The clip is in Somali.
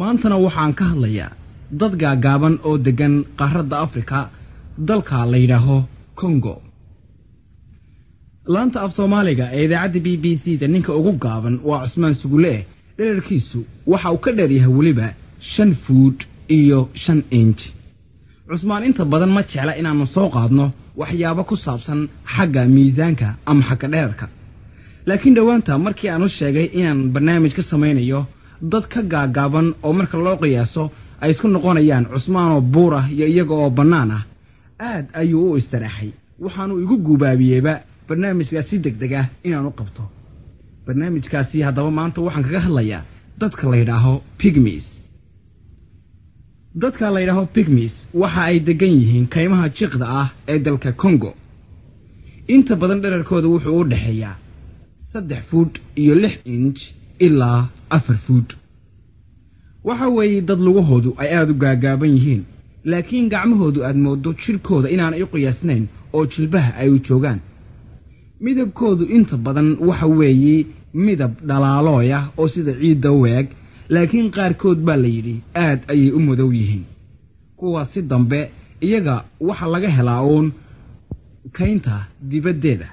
maantana waxaan ka hadlayaa dad gaagaaban oo degan qaaradda Afrika dalka la yiraahdo Congo. laanta af Soomaaliga ee idaacadda BBC da ninka ugu gaaban waa Cusmaan Sugule. dhererkiisu waxa uu ka dheer yahay waliba 5 foot iyo 5 inch. Cusmaan inta badan ma jecla inaanu soo qaadno waxyaabo ku saabsan xagga miisaanka ama xagga dhererka. laakiin dhawaanta markii aanu sheegay inaan barnaamij ka samaynayo dad ka gaagaaban oo marka loo qiyaaso ay isku noqonayaan Cusmaan oo buur ah iyo iyaga oo bannaan ah, aad ayuu u istiraxay. waxaanu igu guubaabiyeyba barnaamijkaasi degdeg ah inaanu qabto. barnaamijkaasi haddaba maanta waxaan kaga hadlayaa dadka la yiraahdo pygmies. dadka la yiraahdo pygmies waxa ay degan yihiin kaymaha jiqda ah ee dalka Congo. inta badan dhererkooda wuxuu u dhaxeeyaa 3 foot iyo 6 inch ilaa 4 foot. waxa weeye dad lugahoodu ay aad u gaagaaban yihiin, laakiin gacmahoodu aad moodo jirkooda inaan ay qiyaasnayn oo jilbaha ay u joogaan. midabkoodu inta badan waxa weeye midab dhalaalooya oo sida ciidda u eeg, laakiin qaarkood baa la yidhi aad ayay u madow yihiin. kuwaasi dambe iyaga waxa laga helaa kaynta dibaddeeda.